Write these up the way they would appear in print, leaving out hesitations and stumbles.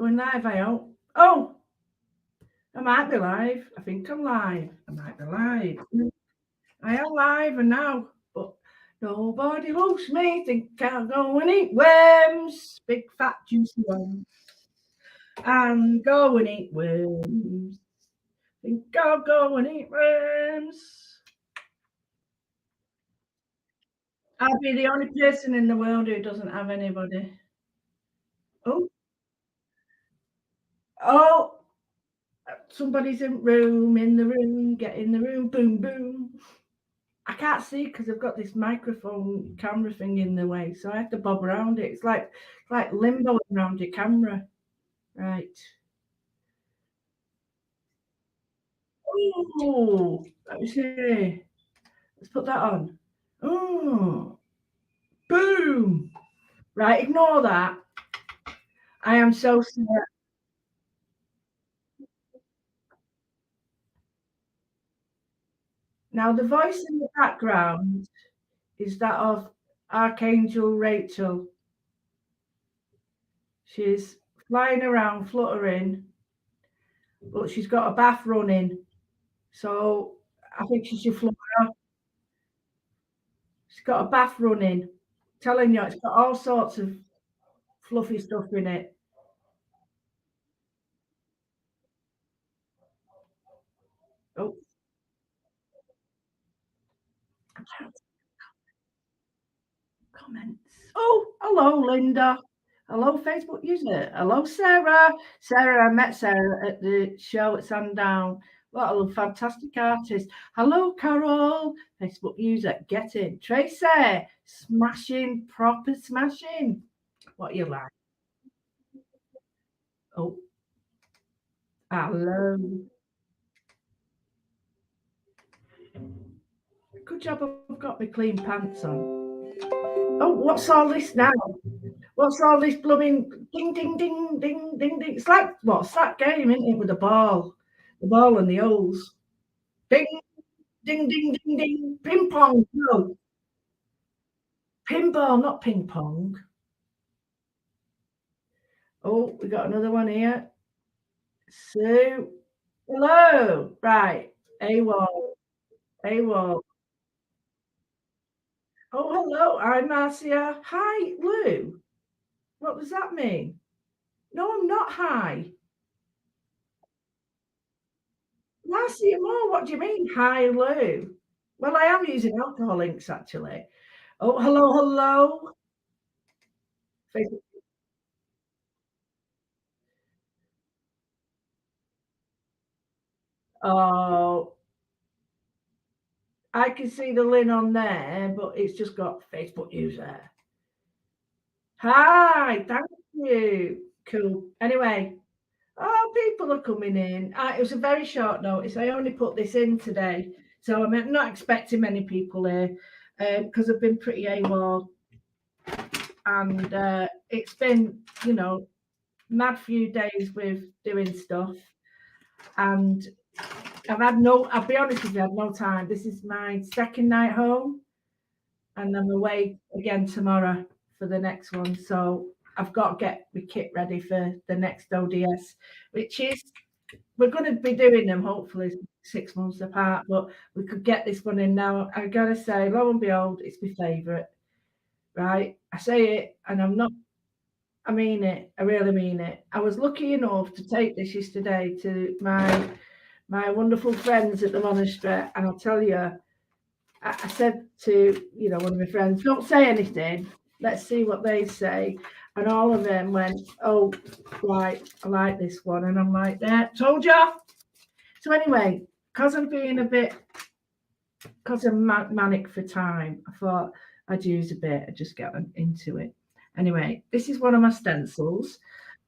Going live, I hope. Oh, I might be live. I think I'm live. I might be live. I am live and now, but nobody loves me. Think I'll go and eat worms. Big fat juicy ones. And go and eat worms. Think I'll go and eat worms. I'll be the only person in the world who doesn't have anybody. Oh, oh, somebody's in the room, get in the room, boom, boom. I can't see because I've got this microphone camera thing in the way, so I have to bob around it. It's like limbo around your camera. Right. Oh, let me see. Let's put that on. Oh, boom. Right, ignore that. I am so sorry. Now, the voice in the background is that of Archangel Rachel. She's flying around, fluttering, but she's got a bath running. So I think she should fly. She's got a bath running. Telling you, it's got all sorts of fluffy stuff in it. Oh, I can't comments. Oh, hello, Linda. Hello, Facebook user. Hello, Sarah. Sarah, I met Sarah at the show at Sandown. What a fantastic artist. Hello, Carol. Facebook user. Get in. Tracy. Smashing, proper smashing. What you like? Oh, hello. Good job I've got my clean pants on. Oh, what's all this now? What's all this blooming ding, ding, ding, ding, ding, ding? It's like, what's that game, isn't it, with the ball? The ball and the holes. Ding, ding, ding, ding, ding. Ping pong. No, pinball, not ping pong. Oh, we got another one here. Sue. Hello. Right. Awol. Awol. Oh, hello. I'm Marcia. Hi, Lou. What does that mean? No, I'm not high. Marcia Moore, what do you mean? Hi, Lou. Well, I am using alcohol links actually. Oh, hello, hello. Facebook. Oh, I can see the link on there, but it's just got Facebook user. Hi, thank you. Cool. Anyway, oh, people are coming in. It was a very short notice. I only put this in today, so I'm not expecting many people here because I've been pretty AWOL, and it's been, mad few days with doing stuff, and I'll be honest with you, I had no time. This is my second night home, and I'm away again tomorrow for the next one. So I've got to get my kit ready for the next ODS, which is, we're going to be doing them hopefully 6 months apart, but we could get this one in now. I gotta say, lo and behold, it's my favourite, right? I say it, and I mean it. I really mean it. I was lucky enough to take this yesterday to my wonderful friends at the monastery, and I'll tell you, I said to one of my friends, "Don't say anything. Let's see what they say." And all of them went, "Oh, right, I like this one," and I'm like, "Yeah, told ya." So anyway, because I'm being a bit, because I'm manic for time, I thought I'd use a bit and just get into it. Anyway, this is one of my stencils,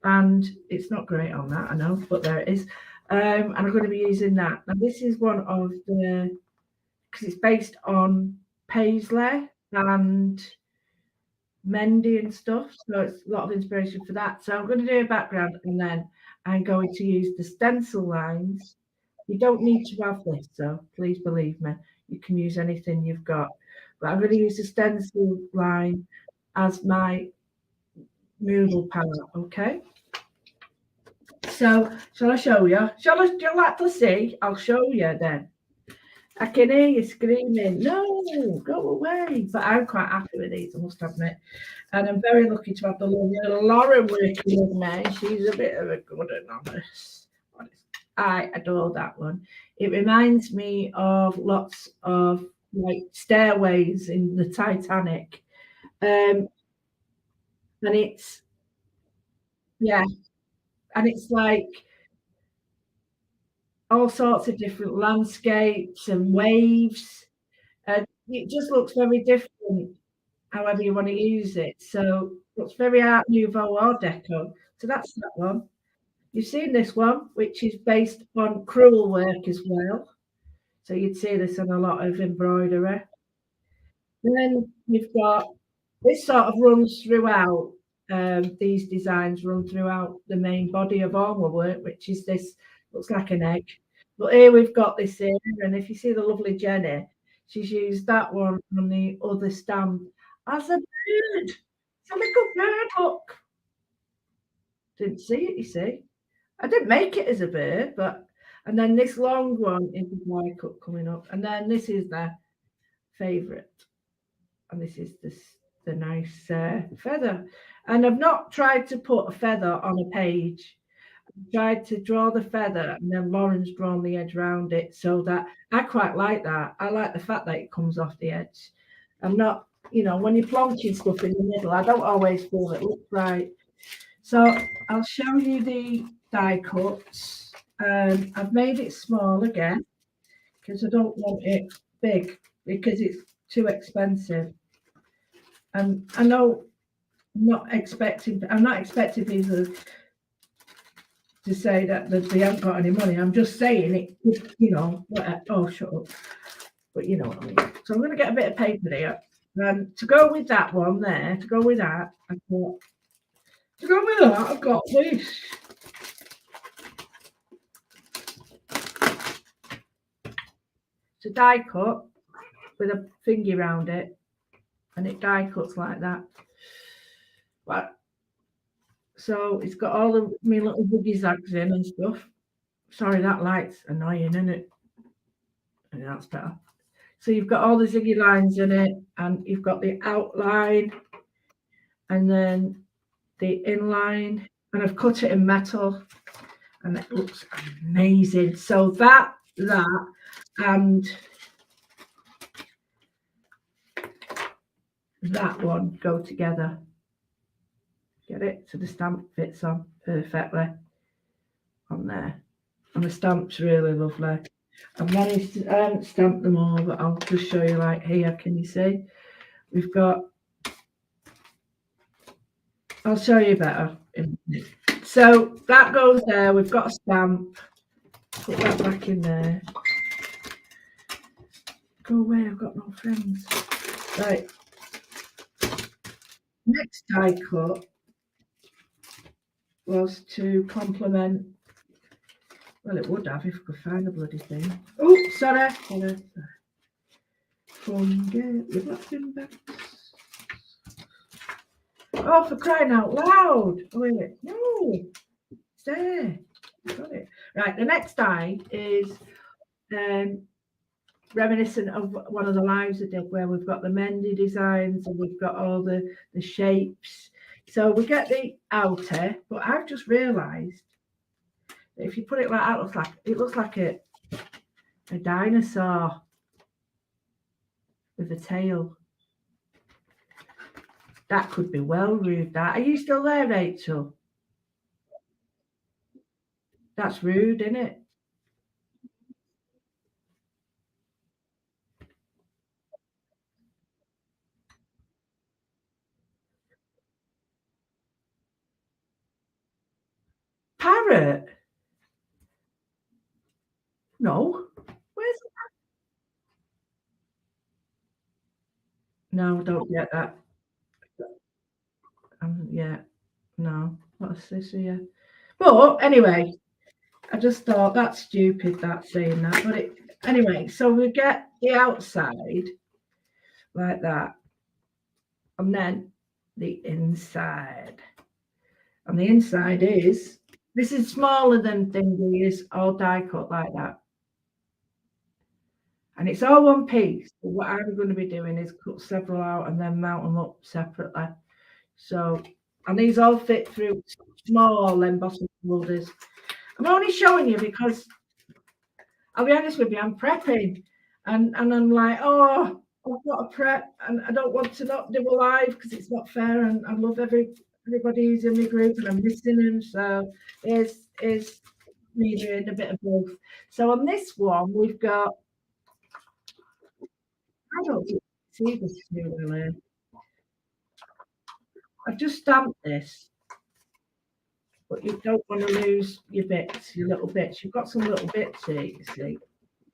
and it's not great on that, I know, but there it is. And I'm going to be using that. Now, this is one of the, because it's based on paisley and Mendy and stuff, so it's a lot of inspiration for that. So I'm going to do a background, and then I'm going to use the stencil lines. You don't need to have this, so please believe me. You can use anything you've got. But I'm going to use the stencil line as my noodle palette, okay? So, shall I show you? Do you like to see? I'll show you then. I can hear you screaming, no, go away. But I'm quite happy with these, I must admit. And I'm very lucky to have the lovely Laura working with me. She's a bit of a good anonymous. I adore that one. It reminds me of lots of like stairways in the Titanic. And it's, yeah, and it's like all sorts of different landscapes and waves. And it just looks very different, however you want to use it. So it's very Art Nouveau Art Deco. So that's that one. You've seen this one, which is based on crewel work as well. So you'd see this on a lot of embroidery. Then you've got this sort of runs throughout. These designs run throughout the main body of our work, which is this looks like an egg. But here we've got this here, and if you see the lovely Jenny, she's used that one on the other stamp as a bird. It's a little bird. Look, didn't see it. You see, I didn't make it as a bird, but and then this long one is the Y cut coming up, and then this is their favourite. And this is the nice feather. And I've not tried to put a feather on a page. I've tried to draw the feather, and then Lauren's drawn the edge around it, so that I quite like that. I like the fact that it comes off the edge. I'm not, when you're plonking stuff in the middle, I don't always feel it looks right. So I'll show you the die cuts. I've made it small again because I don't want it big because it's too expensive. And I know I'm not expecting people to say that they haven't got any money. I'm just saying it, oh, shut up. But you know what I mean. So I'm going to get a bit of paper here. To go with that one there, I've got this. It's a die cut with a thingy around it. And it die cuts like that. But so it's got all the me little boogie zags in and stuff. Sorry, that light's annoying, isn't it? And that's better. So you've got all the ziggy lines in it, and you've got the outline, and then the inline, and I've cut it in metal, and it looks amazing. So that, and that one go together. Get it? So the stamp fits on perfectly on there. And the stamp's really lovely. I've managed to, I haven't stamped them all, but I'll just show you like here, can you see? We've got, I'll show you better. So that goes there, we've got a stamp. Put that back in there. Go away, I've got no friends. Right. Next die cut was to complement. Well, it would have if I could find the bloody thing. Oh, sorry. Oh, for crying out loud. Oh, wait. No. It's there. Got it. Right, the next die is reminiscent of one of the lives I did where we've got the Mendy designs and we've got all the shapes. So we get the outer, but I've just realised that if you put it like that, it looks like a dinosaur with a tail. That could be well rude. That. Are you still there, Rachel? That's rude, isn't it? Parrot? No. Where's No, don't get that. Yeah. No. What's this here? But anyway, I just thought that's stupid that saying that. But anyway, so we get the outside like that. And then the inside. And the inside is This is smaller than thingy, is all die cut like that. And it's all one piece. But what I'm going to be doing is cut several out and then mount them up separately. So, and these all fit through small embossing folders. I'm only showing you because I'll be honest with you, I'm prepping and I'm like, oh, I've got to prep and I don't want to not do a live because it's not fair and I love everybody who's in my group and I'm missing them. So is me doing a bit of both. So on this one, we've got, I don't see this too well. I've just stamped this, but you don't want to lose your bits, your little bits. You've got some little bits here, you see.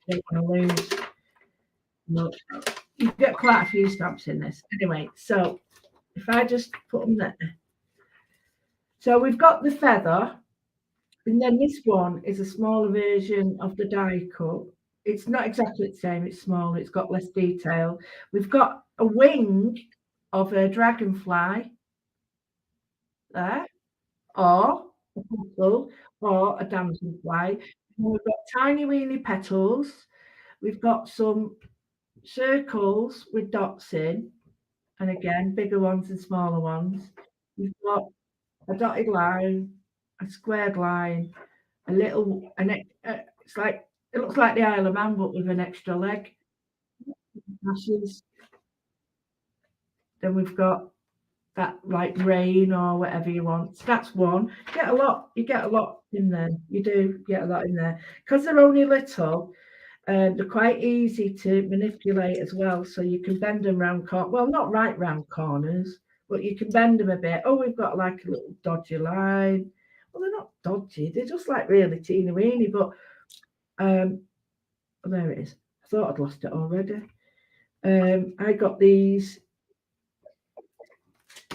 You don't want to lose much. You get quite a few stamps in this. Anyway, so if I just put them there. So we've got the feather, and then this one is a smaller version of the die cut. It's not exactly the same, it's smaller, it's got less detail. We've got a wing of a dragonfly there, or a petal, or a damselfly. And we've got tiny weeny petals. We've got some circles with dots in, and again, bigger ones and smaller ones. We've got a dotted line, a squared line, a little, it's like, it looks like the Isle of Man, but with an extra leg. Ashes. Then we've got that like rain or whatever you want. So that's one. You get a lot in there. You do get a lot in there. Because they're only little, they're quite easy to manipulate as well. So you can bend them round, well, not right round corners, but you can bend them a bit. Oh, we've got like a little dodgy line. Well, they're not dodgy. They're just like really teeny weeny. But there it is. I thought I'd lost it already. I got these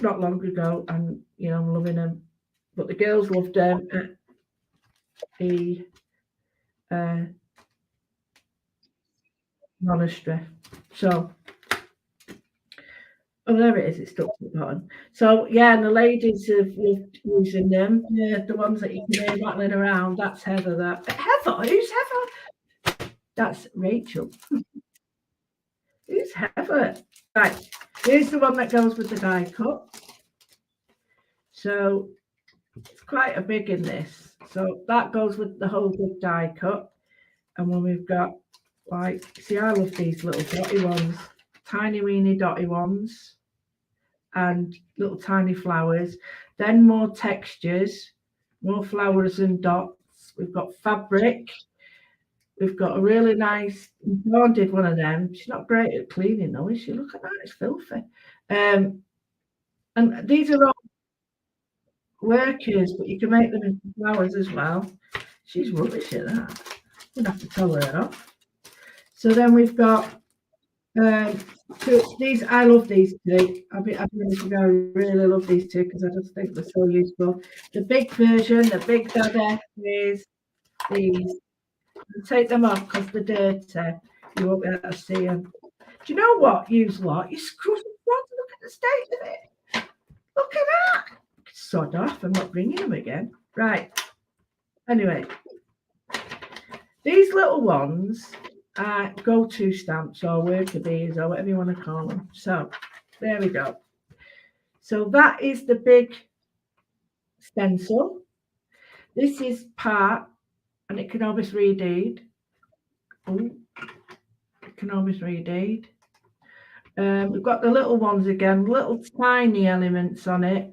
not long ago, and I'm loving them. But the girls loved them at the monastery. So, oh, there it is. It's stuck to the bottom. So, yeah, and the ladies have loved using them. Yeah, the ones that you can hear rattling around. That's Heather. Heather? Who's Heather? That's Rachel. Who's Heather? Right. Here's the one that goes with the die cut. So it's quite a big in this. So that goes with the whole big die cut. And when we've got like, see, I love these little dotty ones, tiny weeny dotty ones, and little tiny flowers. Then more textures, more flowers and dots. We've got fabric. We've got a really nice, Dawn did one of them. She's not great at cleaning though, is she? Look at that, it's filthy. And these are all workers, but you can make them into flowers as well. She's rubbish at that. I'm gonna have to tell her off. So then we've got these. I love these two. I'll be honest with you, I really love these two because I just think they're so useful. The big version, the big daddy, is these. Take them off because they're dirty. You won't be able to see them. Do you know what? Use what? You screw the front. Look at the state of it. Look at that. Sod off. I'm not bringing them again. Right. Anyway, these little ones are go-to stamps or worker bees or whatever you want to call them. So there we go. So that is the big stencil. This is part, and it can always redeed. Oh, it can always redeed. We've got the little ones again, little tiny elements on it,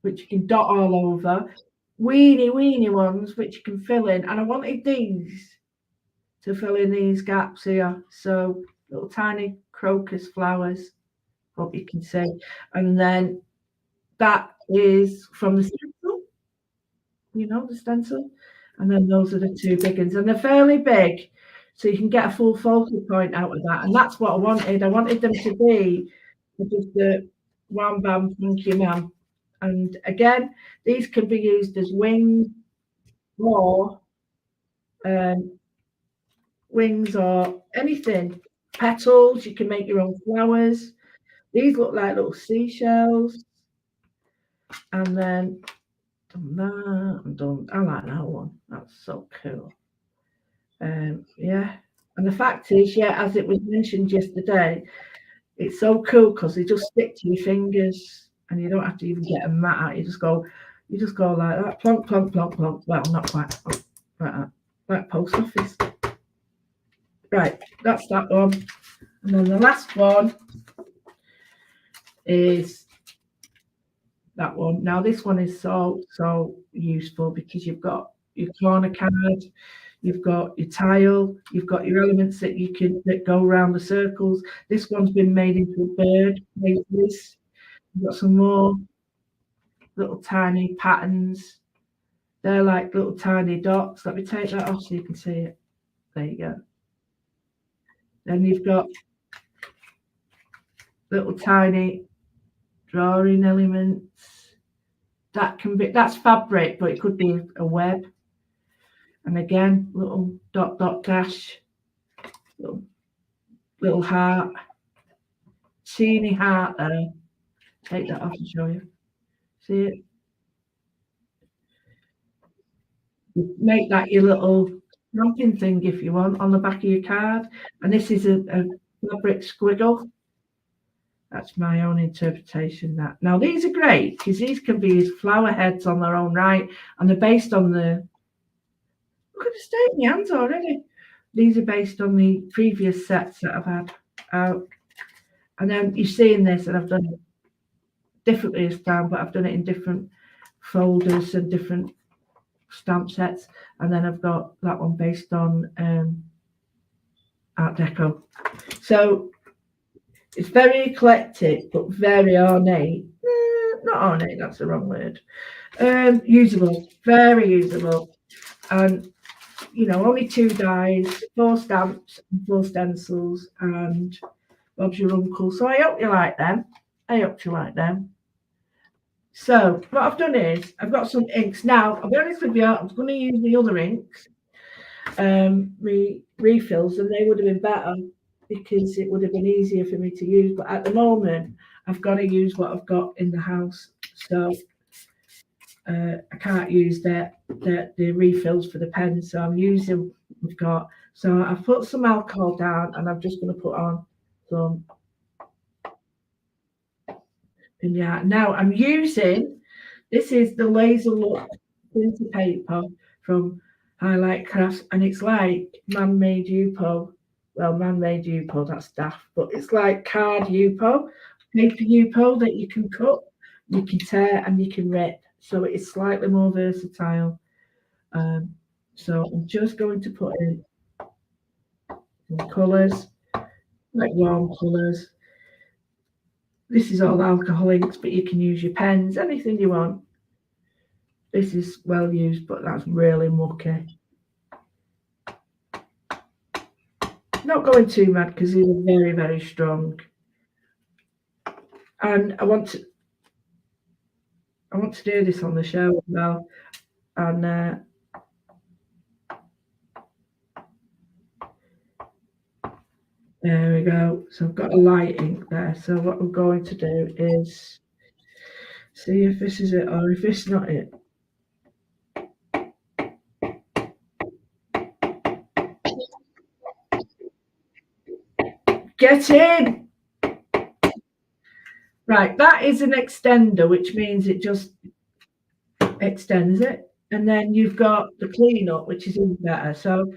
which you can dot all over. Weeny ones, which you can fill in. And I wanted these to fill in these gaps here. So little tiny crocus flowers, hope you can see. And then that is from the stencil, the stencil. And then those are the two big ones. And they're fairly big, so you can get a full focal point out of that. And that's what I wanted. I wanted them to be just the wham bam funky man. And again, these can be used as wings or anything. Petals, you can make your own flowers. These look like little seashells. And then done that. I'm done. I like that one. That's so cool. Yeah. And the fact is, yeah, as it was mentioned yesterday, it's so cool because they just stick to your fingers, and you don't have to even get a mat out. You just go like that, plonk, plonk, plonk, plonk. Well, not quite like that, like post office. Right, that's that one. And then the last one is that one. Now this one is so useful because you've got your corner card, you've got your tile, you've got your elements that go around the circles. This one's been made into a bird. This. You've got some more little tiny patterns. They're like little tiny dots. Let me take that off so you can see it. There you go. Then you've got little tiny drawing elements. That's fabric, but it could be a web. And again, little dot dot dash, little heart, teeny heart there. Take that off and show you. See it? You make that your little stamping thing if you want on the back of your card. And this is a fabric squiggle. That's my own interpretation. That now these are great because these can be as flower heads on their own right, and they're based on the. Look at the state in your hands already. These are based on the previous sets that I've had out, and then you're seeing this, and I've done it differently this time, but I've done it in different folders and different stamp sets, and then I've got that one based on Art Deco. So it's very eclectic, but very ornate. Not ornate, that's the wrong word. Usable, very usable. And, only 2 dies, 4 stamps, and 4 stencils, and Bob's your uncle. So I hope you like them. So what I've done is I've got some inks. Now, I'll be honest with you, I was going to use the other inks, refills, and they would have been better because it would have been easier for me to use. But at the moment, I've got to use what I've got in the house. So I can't use the refills for the pens. So I'm using what I've got. So I've put some alcohol down, and I'm just going to put on some. And yeah, now I'm using, this is the laser look printer paper from Highlight Crafts, and it's like man-made Yupo. Well, man-made Yupo, that's daft, but it's like card Yupo, paper Yupo that you can cut, you can tear, and you can rip. So it is slightly more versatile. So I'm just going to put in some colours, like warm colours. This is all alcohol inks, but you can use your pens, anything you want. This is well used, but that's really mucky. Not going too mad because these are very, very strong. And I want to do this on the show as well. And there we go. So I've got a light ink there. So what I'm going to do is see if this is it or if it's not it. Get in! Right, that is an extender, which means it just extends it. And then you've got the clean up, which is even better. So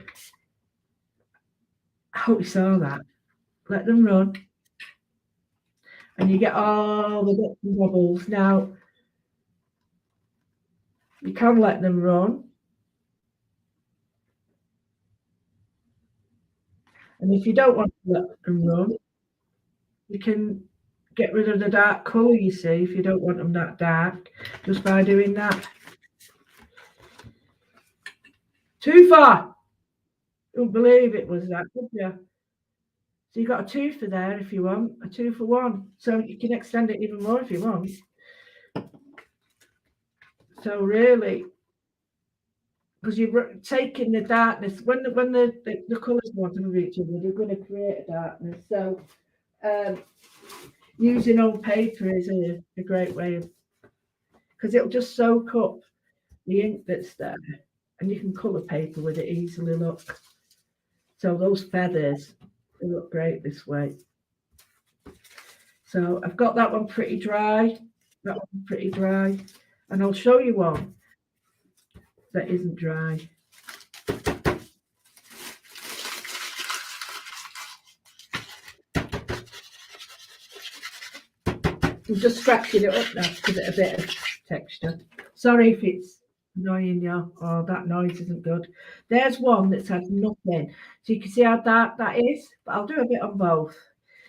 I hope you saw that. Let them run. And you get all the bits and bobbles. Now, you can let them run. And if you don't want to let them run, you can get rid of the dark colour, you see, if you don't want them that dark, just by doing that. Too far! Don't believe it was that, could you? So you got a 2 for there if you want, a 2 for 1. So you can extend it even more if you want. So really, because you're taking the darkness, when the colours want to move each other, they're going to create a darkness. So using old paper is a great way of, because it'll just soak up the ink that's there, and you can colour paper with it easily, look. So those feathers, they look great this way. So I've got that one pretty dry, that one pretty dry, and I'll show you one that isn't dry. I'm just scratching it up now to give it a bit of texture. Sorry if it's annoying you, or that noise isn't good. There's one that's had nothing. So you can see how dark that is, but I'll do a bit on both.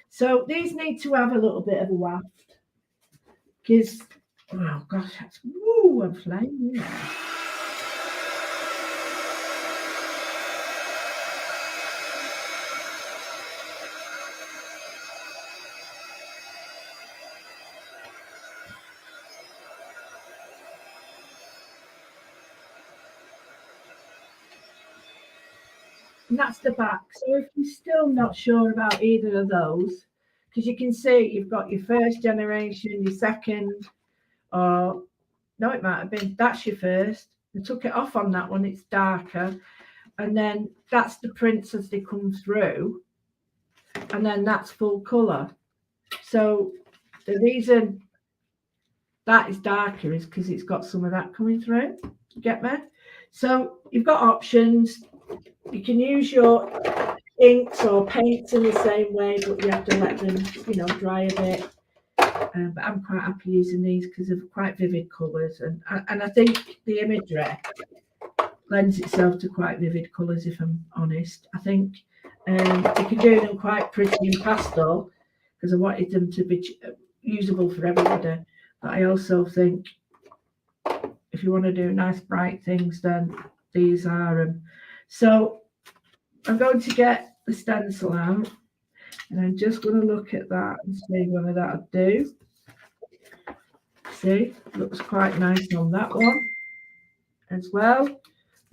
So these need to have a little bit of a waft. Because, oh gosh, that's, woo, I'm flying. And that's the back. So if you're still not sure about either of those, because you can see you've got your first generation, your second, or no, it might have been that's your first. I took it off on that one, it's darker. And then that's the prints as they come through. And then that's full colour. So the reason that is darker is because it's got some of that coming through. Get me? So you've got options. You can use your inks or paints in the same way, but you have to let them, dry a bit. But I'm quite happy using these because they're quite vivid colours, and I think the imagery lends itself to quite vivid colours. If I'm honest, I think you can do them quite pretty in pastel because I wanted them to be usable for everybody. But I also think if you want to do nice bright things, then these are them. So I'm going to get the stencil out, and I'm just going to look at that and see whether that'll do. See, looks quite nice on that one as well.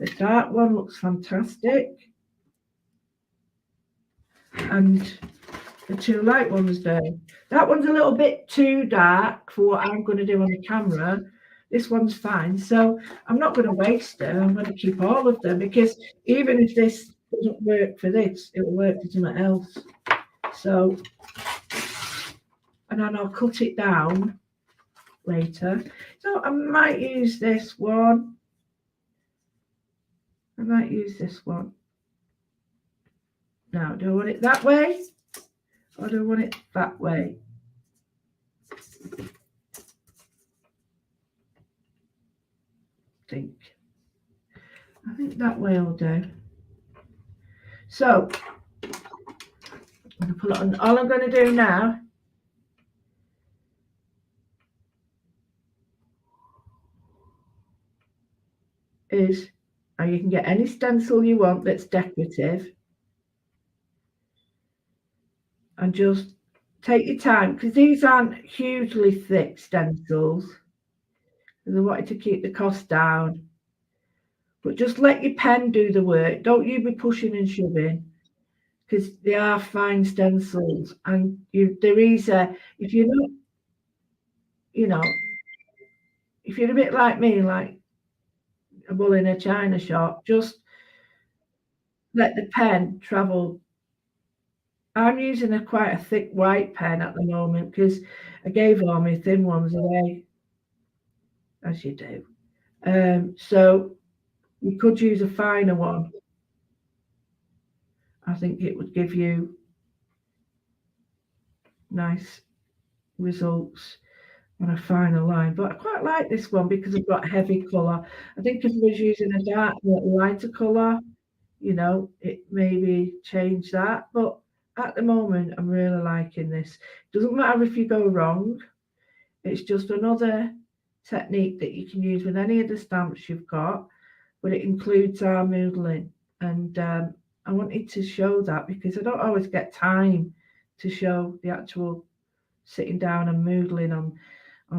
The dark one looks fantastic, and the two light ones do. That one's a little bit too dark for what I'm going to do on the camera. This one's fine, so I'm not going to waste it. I'm going to keep all of them because even if this doesn't work for this, it will work for something else. So, and then I'll cut it down later. So I might use this one. I might use this one. Now, do I want it that way or do I want it that way? I think that way will do. So I'm going to pull it on. All I'm going to do now is, and you can get any stencil you want that's decorative, and just take your time because these aren't hugely thick stencils because I wanted to keep the cost down. But just let your pen do the work. Don't you be pushing and shoving because they are fine stencils, and they're easy. If you're not, if you're a bit like me, like a bull in a china shop, just let the pen travel. I'm using quite a thick white pen at the moment because I gave all my thin ones away, as you do. So you could use a finer one. I think it would give you nice results on a finer line. But I quite like this one because I've got heavy colour. I think if I was using a dark, lighter colour, it maybe change that. But at the moment, I'm really liking this. Doesn't matter if you go wrong. It's just another technique that you can use with any of the stamps you've got, but it includes our moodling. And I wanted to show that because I don't always get time to show the actual sitting down and moodling on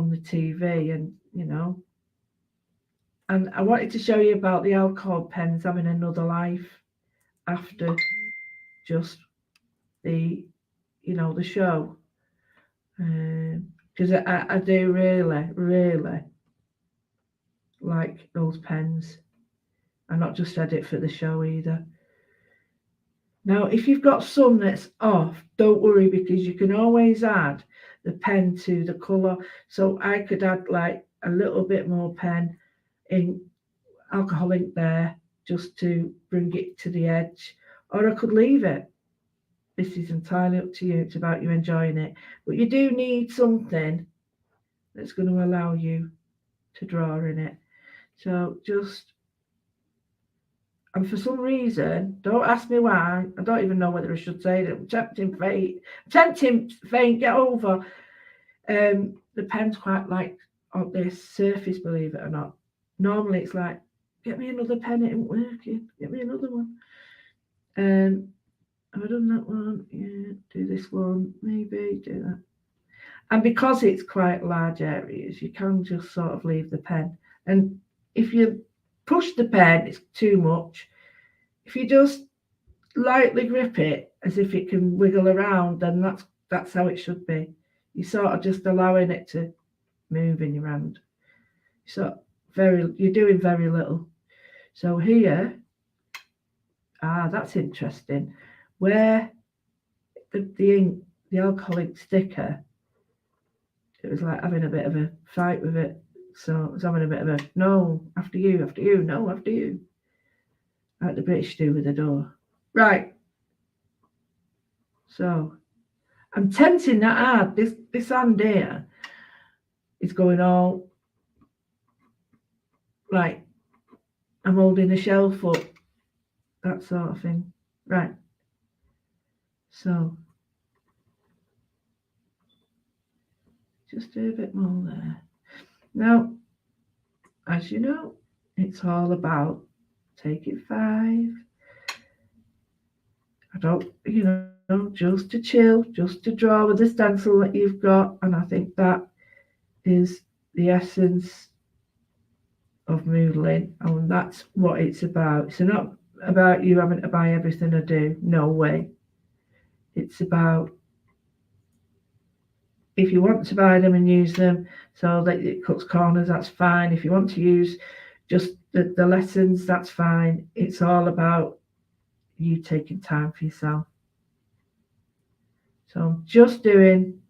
the TV, and and I wanted to show you about the alcohol pens having another life after just the the show, because I do really like those pens. I not just had it for the show either. Now, if you've got some that's off, don't worry, because you can always add the pen to the colour. So I could add like a little bit more pen in alcohol ink there just to bring it to the edge, or I could leave it. This is entirely up to you. It's about you enjoying it. But you do need something that's going to allow you to draw in it. So just, and for some reason, don't ask me why, I don't even know whether I should say that, tempting fate, get over. The pen's quite like on this surface, believe it or not. Normally it's like, get me another pen, it ain't working, get me another one. Have I done that one? Yeah, do this one, maybe, do that. And because it's quite large areas, you can just sort of leave the pen. And if you push the pen, it's too much. If you just lightly grip it as if it can wiggle around, then that's how it should be. You're sort of just allowing it to move in your hand. So you're doing very little. So here, that's interesting. Where the ink, the alcoholic sticker, it was like having a bit of a fight with it. So I was having a bit of a, no, after you, no, after you. Like the British do with the door. Right. So I'm tempting that hard. This hand here is going all like I'm holding a shelf up, that sort of thing. Right. So just do a bit more there. Now, as you know, it's all about take it 5. I don't, just to chill, just to draw with the stencil that you've got. And I think that is the essence of moodling, and that's what it's about. It's not about you having to buy everything I do. No way. It's about if you want to buy them and use them so that it cuts corners, that's fine. If you want to use just the lessons, that's fine. It's all about you taking time for yourself. So I'm just doing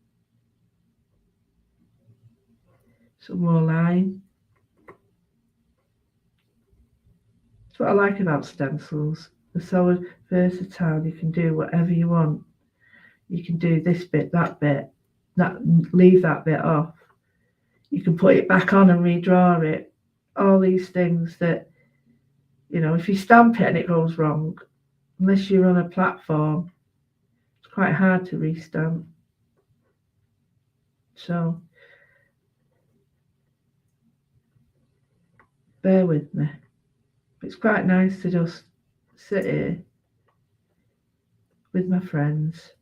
some more line. That's what I like about stencils. They're so versatile. You can do whatever you want. You can do this bit, that bit, leave that bit off. You can put it back on and redraw it. All these things that, if you stamp it and it goes wrong, unless you're on a platform, it's quite hard to restamp. So bear with me. It's quite nice to just sit here with my friends,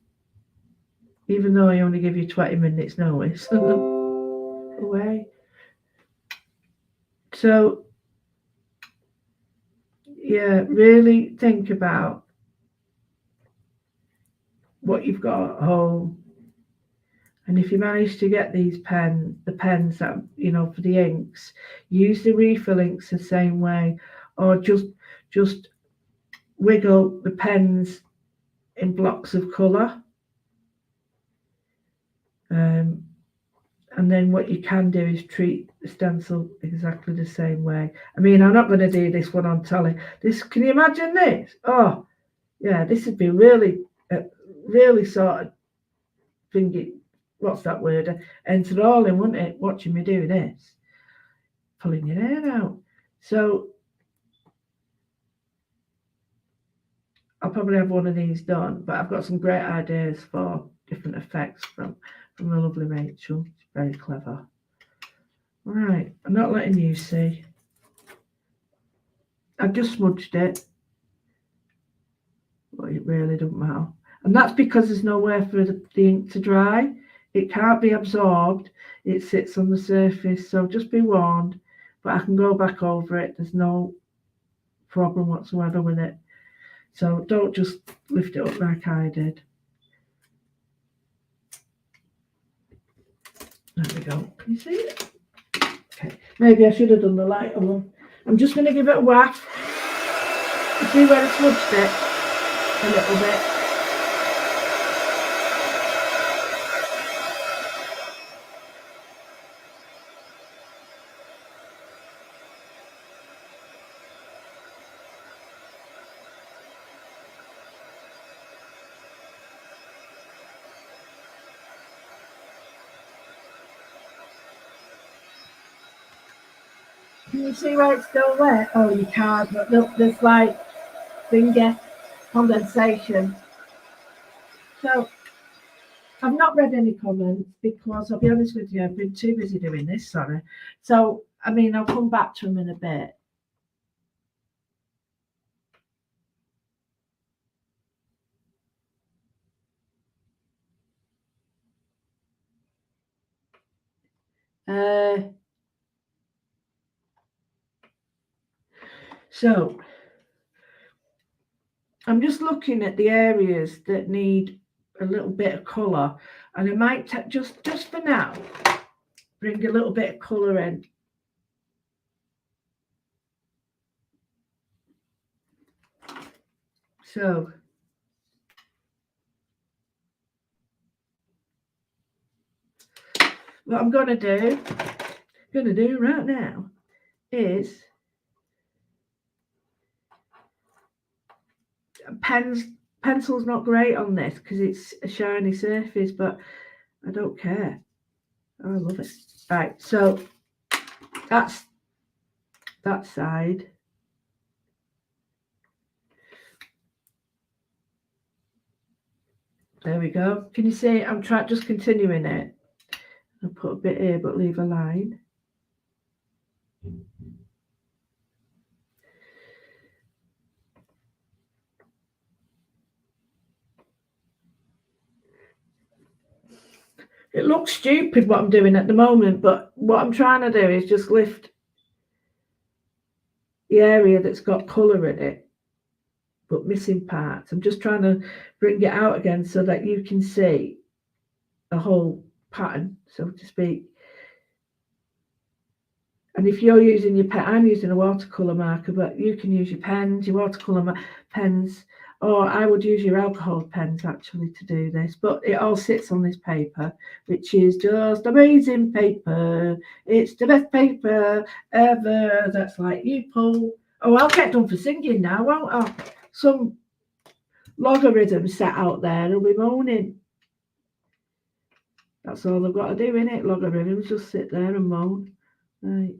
even though I only give you 20 minutes notice. Away. So yeah, really think about what you've got at home, and if you manage to get these the pens that for the inks, use the refill inks the same way, or just wiggle the pens in blocks of colour. And then what you can do is treat the stencil exactly the same way. I mean, I'm not going to do this one on tally. Can you imagine this? Oh, yeah, this would be really sort of thinking, what's that word? Enthralling, wouldn't it? Watching me do this, pulling your hair out. So I'll probably have one of these done, but I've got some great ideas for different effects from the lovely Rachel. She's very clever. Right, I'm not letting you see. I've just smudged it, but it really doesn't matter. And that's because there's nowhere for the ink to dry. It can't be absorbed. It sits on the surface, so just be warned. But I can go back over it. There's no problem whatsoever with it. So don't just lift it up like I did. There we go. Can you see it? Okay. Maybe I should have done the lighter one. I'm just going to give it a waft. You see where I smudged it a little bit? Can you see where it's still wet? Oh, you can't, but look, there's like finger condensation. So I've not read any comments because I'll be honest with you, I've been too busy doing this, sorry. So, I mean, I'll come back to them in a bit. So I'm just looking at the areas that need a little bit of colour, and I might just for now bring a little bit of colour in. So what I'm going to do right now is pencil's not great on this because it's a shiny surface, but I don't care. Oh, I love it. Right, so that's that side. There we go. Can you see? I'm just continuing it. I'll put a bit here, but leave a line. It looks stupid what I'm doing at the moment, but what I'm trying to do is just lift the area that's got colour in it, but missing parts. I'm just trying to bring it out again so that you can see the whole pattern, so to speak. And if you're using your pen, I'm using a watercolour marker, but you can use your pens, your watercolour pens, or I would use your alcohol pens actually to do this. But it all sits on this paper, which is just amazing paper. It's the best paper ever. That's like you, Paul. Oh, I'll get done for singing now, won't I? Some logarithm sat out there will be moaning. That's all they've got to do, innit? Logarithms just sit there and moan. Right.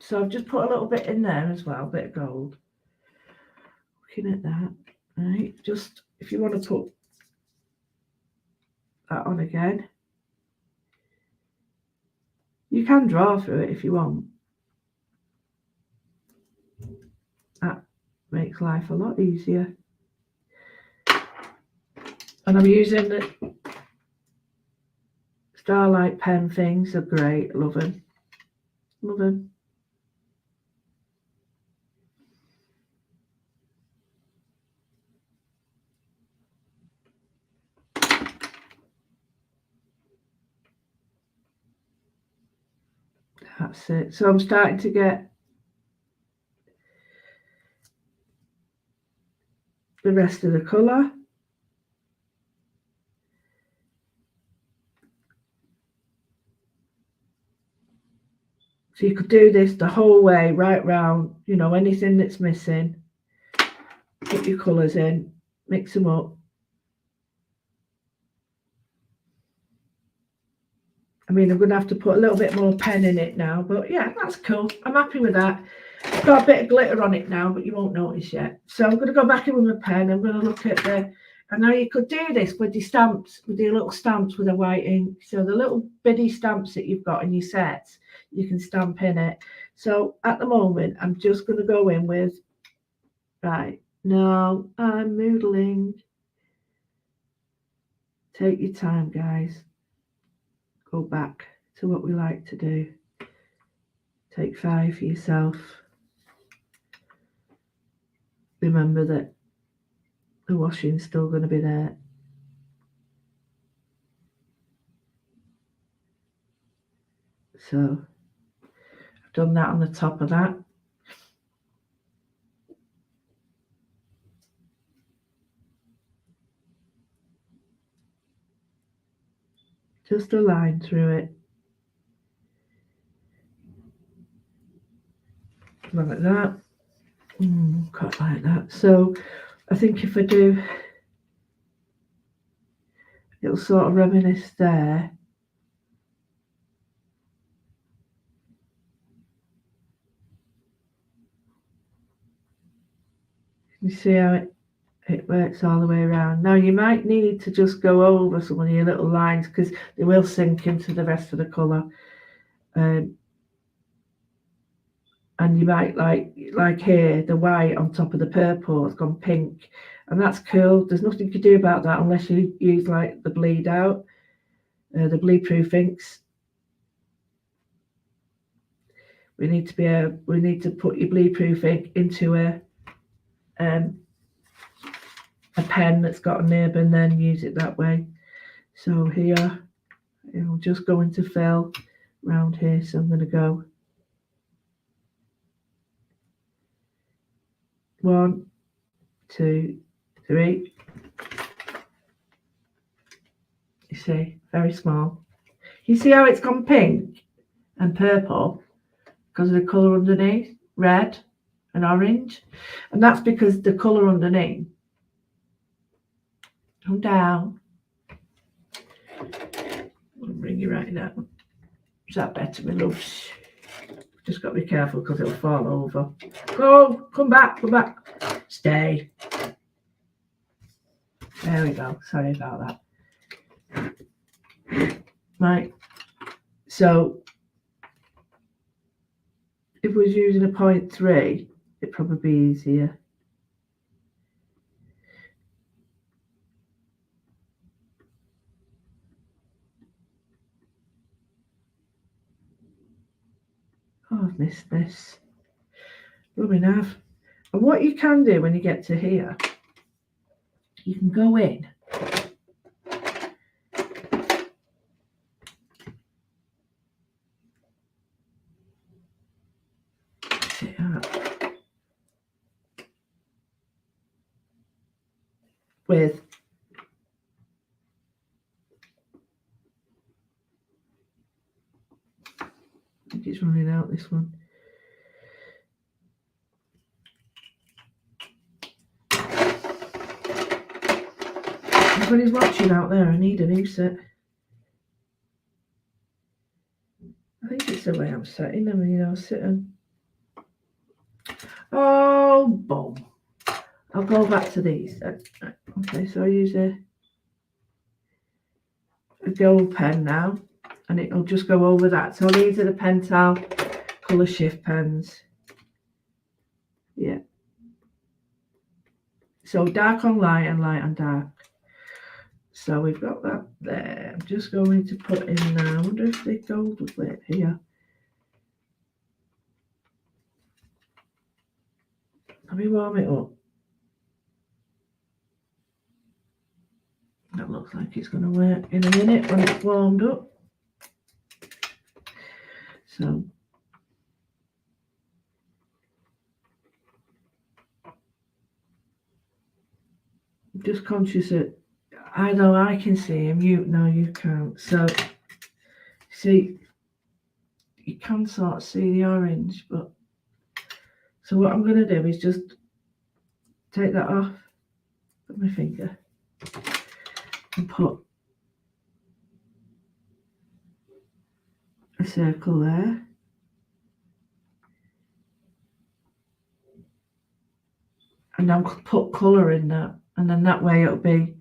So I've just put a little bit in there as well, a bit of gold. Looking at that, right? Just if you want to put that on again, you can draw through it if you want. That makes life a lot easier. And I'm using the Starlight pen things. They're great. Love them. Love them. That's it. So I'm starting to get the rest of the colour. So you could do this the whole way, right round, you know, anything that's missing, put your colours in, mix them up. I mean, I'm going to have to put a little bit more pen in it now, but yeah, that's cool. I'm happy with that. I've got a bit of glitter on it now, but you won't notice yet. So I'm going to go back in with my pen. I'm going to look at the, and now you could do this with your stamps, with your little stamps with a white ink. So the little bitty stamps that you've got in your sets, you can stamp in it. So at the moment, I'm just going to go in with, right, no, I'm moodling. Take your time, guys. Go back to what we like to do. Take 5 for yourself. Remember that the washing's still going to be there. So I've done that on the top of that. Just a line through it. Like that. Quite like that. So I think if I do, it'll sort of reminisce there. You see how it works all the way around. Now you might need to just go over some of your little lines because they will sink into the rest of the colour. And you might like here, the white on top of the purple has gone pink, and that's cool. There's nothing you can do about that unless you use like the bleed out, the bleed proof inks. We need to put your bleed proof ink into a pen that's got a nib and then use it that way. So here it'll just go into fill around here, so I'm going to go 1, 2, 3. You see, very small. You see how it's gone pink and purple because of the colour underneath, red and orange, and that's because the colour underneath. Come down. I'll bring you right down. Is that better, my loves? Just got to be careful because it'll fall over. Go, come back, stay. There we go. Sorry about that. Right. So if we was using a 0.3, it'd probably be easier. Oh, I've missed this. Rubbing have. And what you can do when you get to here, you can go in. With I think it's running out, this one. Everybody's watching out there. I need a new set. I think it's the way I'm setting them, you know, sitting. Oh, boom. I'll go back to these. Okay, so I use a gold pen now, and it'll just go over that. So these are the Pentel colour shift pens. Yeah. So dark on light and light on dark. So we've got that there. I'm just going to put in now. I wonder if the gold would work here. Let me warm it up. That looks like it's going to work in a minute when it's warmed up. So I'm just conscious that I know I can see him. No, you can't. So see, you can sort of see the orange, but so what I'm going to do is just take that off with my finger and put a circle there. And then put colour in that, and then that way it'll be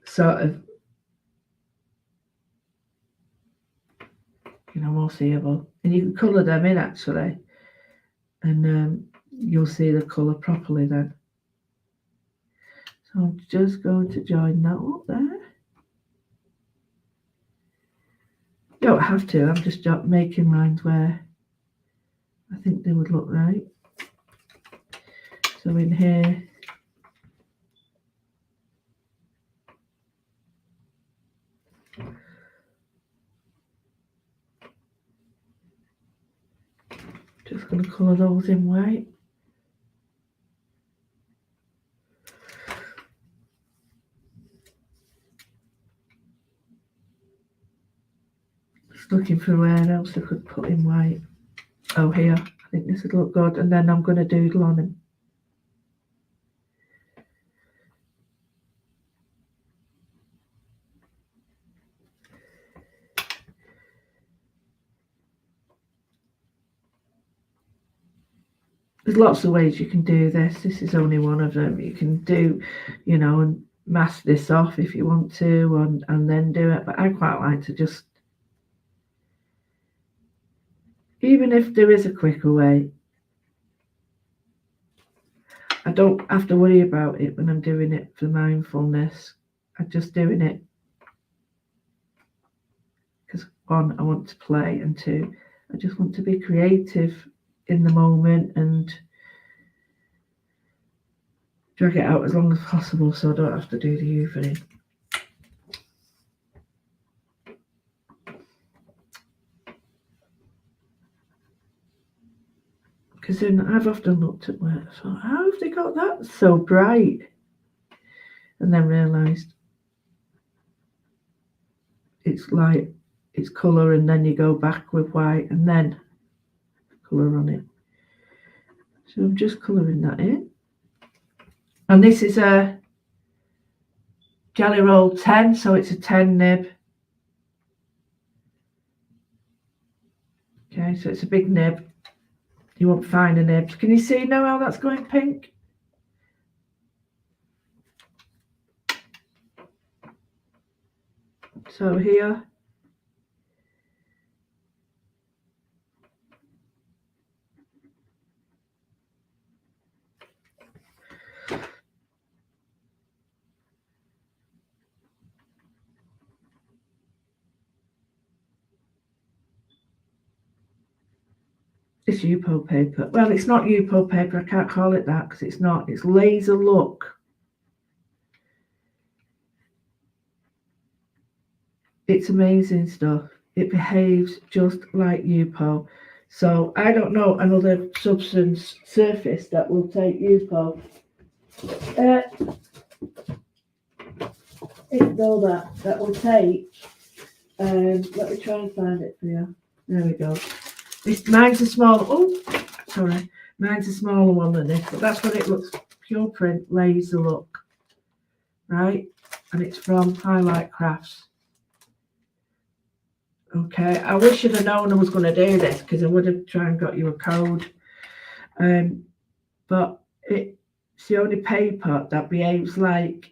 sort of, you know, more seeable. And you can colour them in actually, and you'll see the colour properly then. So I'm just going to join that up there. You don't have to, I'm just making lines where I think they would look right. So in here, Just going to colour those in white. Just looking for where else I could put in white. Oh, here. I think this would look good. And then I'm going to doodle on him. There's lots of ways you can do this. This is only one of them. You can do, you know, and mask this off if you want to, and then do it. But I quite like to just, even if there is a quicker way, I don't have to worry about it when I'm doing it for mindfulness. I'm just doing it because, one, I want to play, and two, I just want to be creative in the moment and drag it out as long as possible so I don't have to do the evening. Because then I've often looked at where I thought, how have they got that so bright? And then realised it's light, it's colour, and then you go back with white and then colour on it. So I'm just colouring that in. And this is a Jelly Roll 10, so it's a 10 nib. Okay, so it's a big nib. You want finer nibs. Can you see now how that's going pink? So here. It's Yupo paper. Well, it's not Yupo paper. I can't call it that because it's not. It's Laser Look. It's amazing stuff. It behaves just like Yupo. So I don't know another substance surface that will take Yupo. Ignore that will take. Let me try and find it for you. There we go. Mine's a small. Oh, sorry. Mine's a smaller one than this, but that's what it looks. Pure print, Laser Look, right? And it's from Highlight Crafts. Okay, I wish I'd have known I was going to do this because I would have tried and got you a code. But it's the only paper that behaves like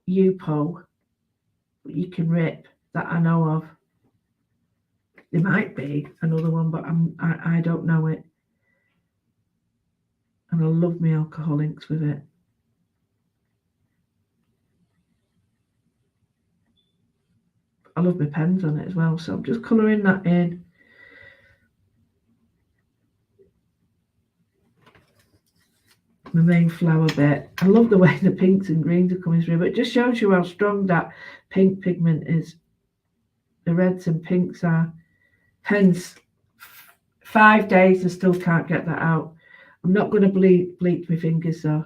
Yupo you can rip that I know of. There might be another one, but I don't know it. And I love my alcohol inks with it. I love my pens on it as well, so I'm just colouring that in. My main flower bit. I love the way the pinks and greens are coming through, but it just shows you how strong that pink pigment is. The reds and pinks are. Hence, 5 days I still can't get that out. I'm not going to bleach my fingers though.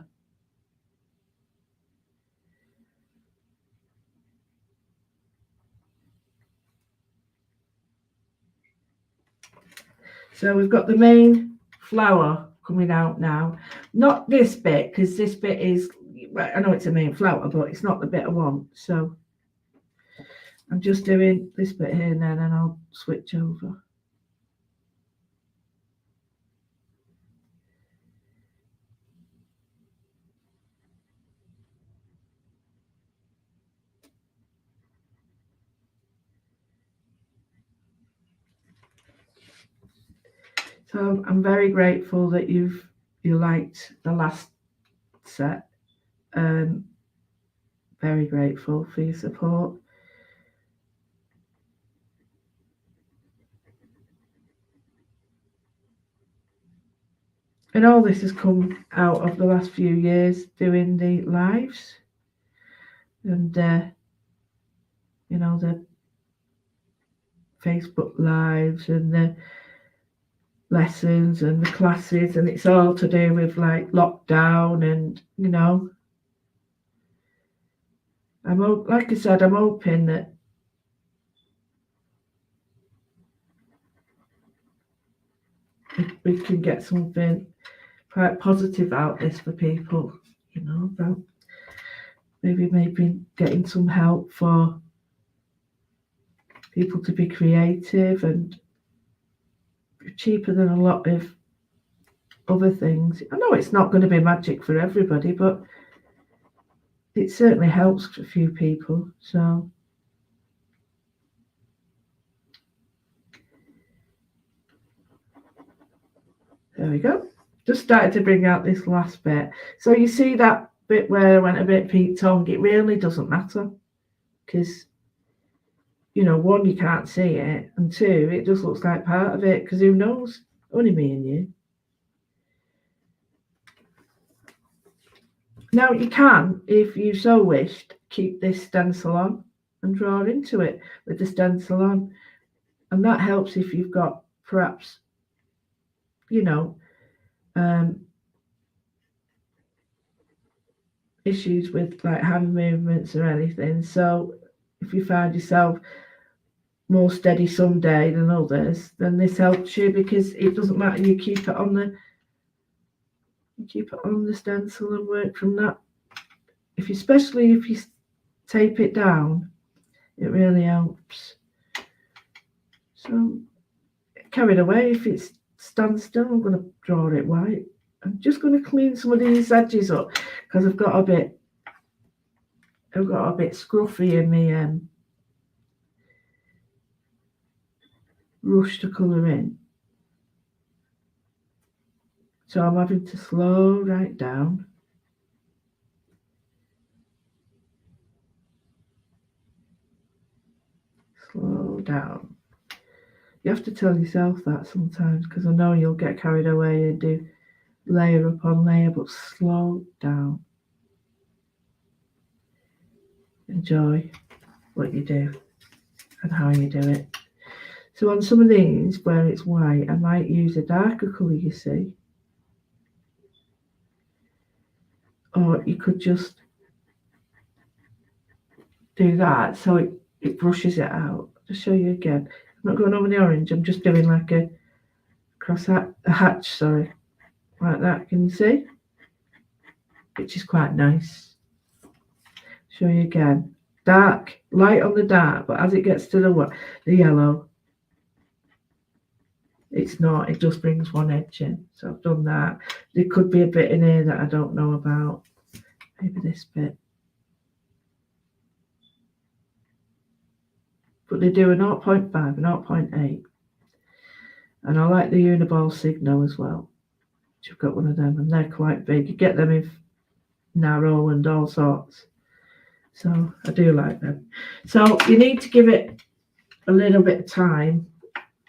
So we've got the main flower coming out now. Not this bit, because this bit is, I know it's a main flower, but it's not the bit I want. So I'm just doing this bit here and then, and I'll switch over. So I'm very grateful that you liked the last set. Very grateful for your support. And all this has come out of the last few years doing the lives. And, you know, Facebook lives and the lessons and the classes, and it's all to do with like lockdown. And like I said, I'm hoping that we can get something quite positive out this for people, about maybe getting some help for people to be creative and cheaper than a lot of other things. I know it's not going to be magic for everybody, but it certainly helps a few people. So there we go. Just started to bring out this last bit. So you see that bit where I went a bit Pete Tong? It really doesn't matter because, one, you can't see it, and two, it just looks like part of it because who knows? Only me and you. Now you can, if you so wished, keep this stencil on and draw into it with the stencil on, and that helps if you've got perhaps, issues with like hand movements or anything. So if you find yourself more steady some day than others, then this helps you because it doesn't matter. You keep it on the stencil and work from that. Especially if you tape it down, it really helps. So carried away, if it stands still, I'm going to draw it white. I'm just going to clean some of these edges up because I've got a bit scruffy in my brush to colour in. So I'm having to slow right down. Slow down. You have to tell yourself that sometimes because I know you'll get carried away and do layer upon layer, but slow down. Enjoy what you do and how you do it. So on some of these where it's white, I might use a darker colour, you see. Or you could just do that so it brushes it out. I'll show you again. I'm not going over the orange, I'm just doing like a hatch, like that. Can you see? Which is quite nice. Show you again. Dark, light on the dark, but as it gets to the yellow, it's not, it just brings one edge in. So I've done that. There could be a bit in here that I don't know about. Maybe this bit. But they do a 0.5 and 0.8. And I like the Uniball Signo as well. I've got one of them and they're quite big. You get them in narrow and all sorts. So I do like them. So you need to give it a little bit of time.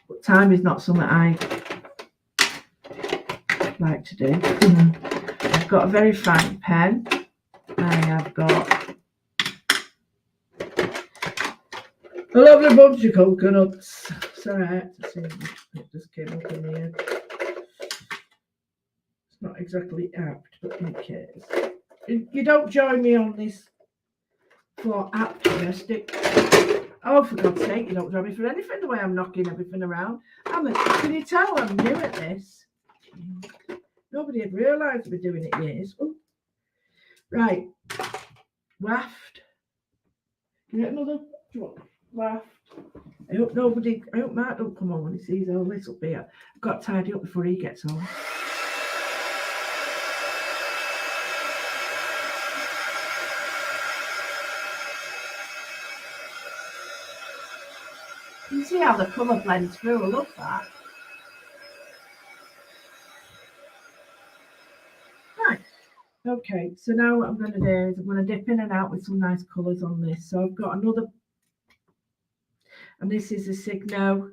But time is not something I like to do. I've got a very fine pen. I have got a lovely bunch of coconuts. Sorry, I have to see it just came up in here. It's not exactly apt, but in case. You don't join me on this for aptness. Oh, for God's sake, you don't join me for anything the way I'm knocking everything around. Can you tell I'm new at this? Nobody had realised we're doing it years. Oh. Right. Waft. Can you get another waft? I hope Mark don't come on when he sees all this up here. I've got to tidy up before he gets home. You see how the colour blends through. I love that. Right. Okay, so now what I'm going to do is I'm going to dip in and out with some nice colours on this. So I've got another, and this is a Signo.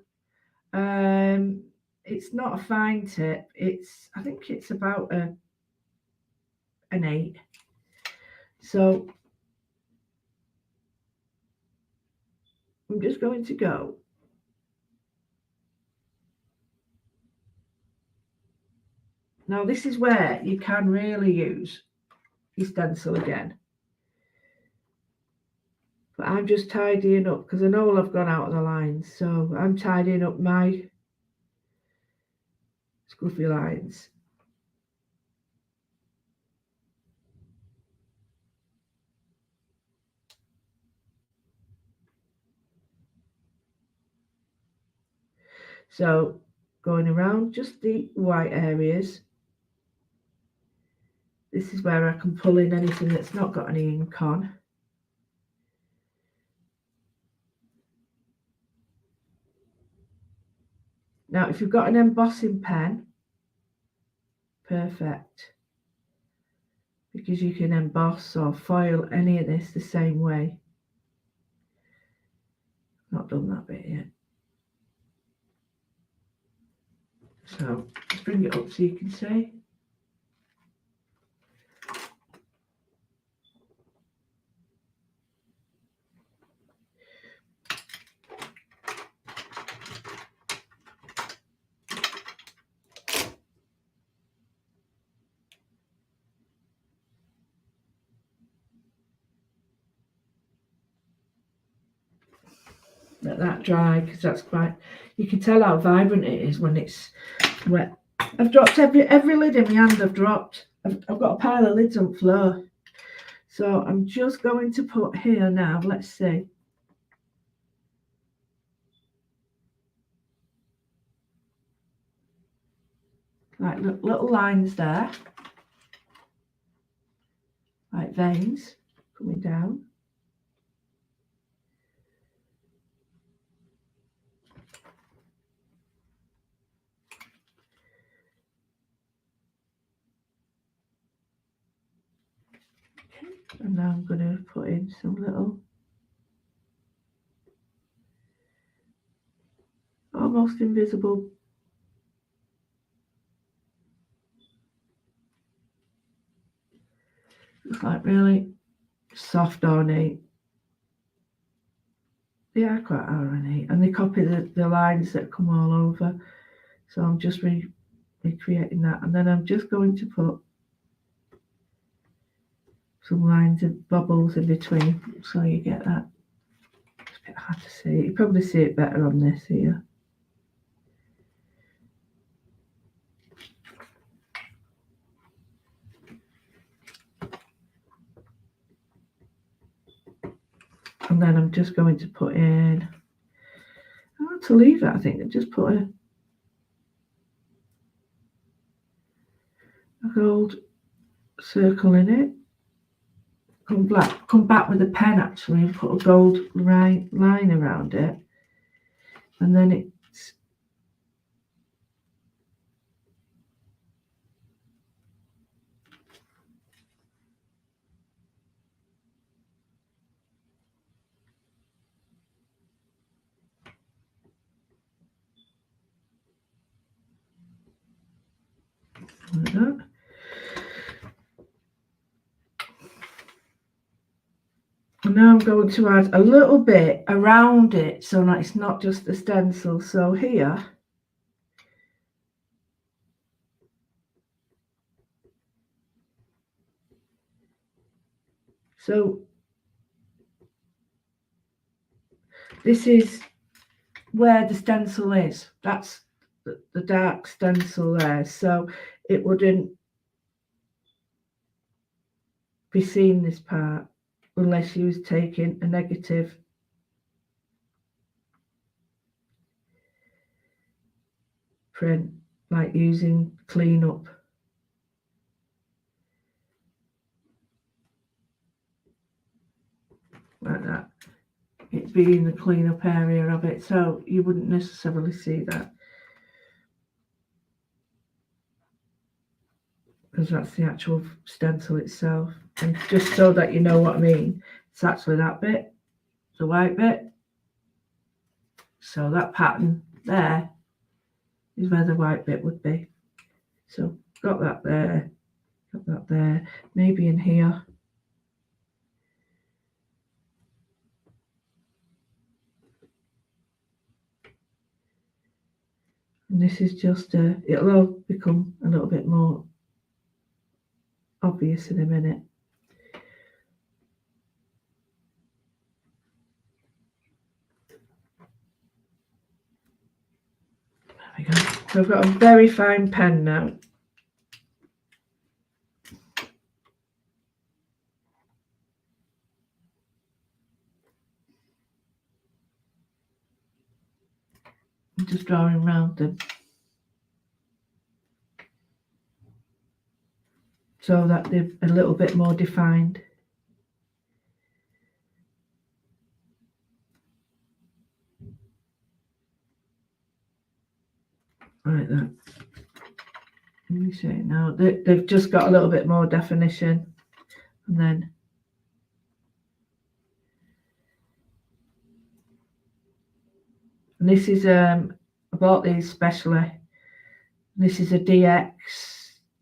It's not a fine tip. I think it's about an 8. So I'm just going to go Now this is where you can really use your stencil again. But I'm just tidying up because I know I've gone out of the lines. So I'm tidying up my scruffy lines. So going around just the white areas. This is where I can pull in anything that's not got any ink on. Now, if you've got an embossing pen, perfect, because you can emboss or foil any of this the same way. Not done that bit yet. So let's bring it up so you can see. Let that dry, because that's quite, you can tell how vibrant it is when it's wet. I've dropped every lid in my hand. I've dropped. I've got a pile of lids on the floor. So I'm just going to put here now. Let's see. Like little lines there, like veins coming down. And now I'm going to put in some little, almost invisible It's like really soft ornate. They are quite ornate, and they copy the lines that come all over. So I'm just recreating that, and then I'm just going to put some lines of bubbles in between, so you get that. It's a bit hard to see. You probably see it better on this here. And then I'm just going to put in, I want to leave it, I think, and just put a gold circle in it. Come back with a pen actually and put a gold line around it. And then it's like that. And now I'm going to add a little bit around it so that it's not just a stencil. So here, so this is where the stencil is. That's the dark stencil there. So it wouldn't be seen, this part, unless you was taking a negative print, like using cleanup. Like that. It'd be in the cleanup area of it, so you wouldn't necessarily see that, because that's the actual stencil itself. And just so that you know what I mean, it's actually that bit, the white bit. So that pattern there is where the white bit would be. So got that there, maybe in here. And this is just it'll all become a little bit more obvious in a minute. There we go. So I've got a very fine pen now. I'm just drawing around them so that they're a little bit more defined. Like that. Let me see now. They've just got a little bit more definition, and then this is I bought these specially. This is a DX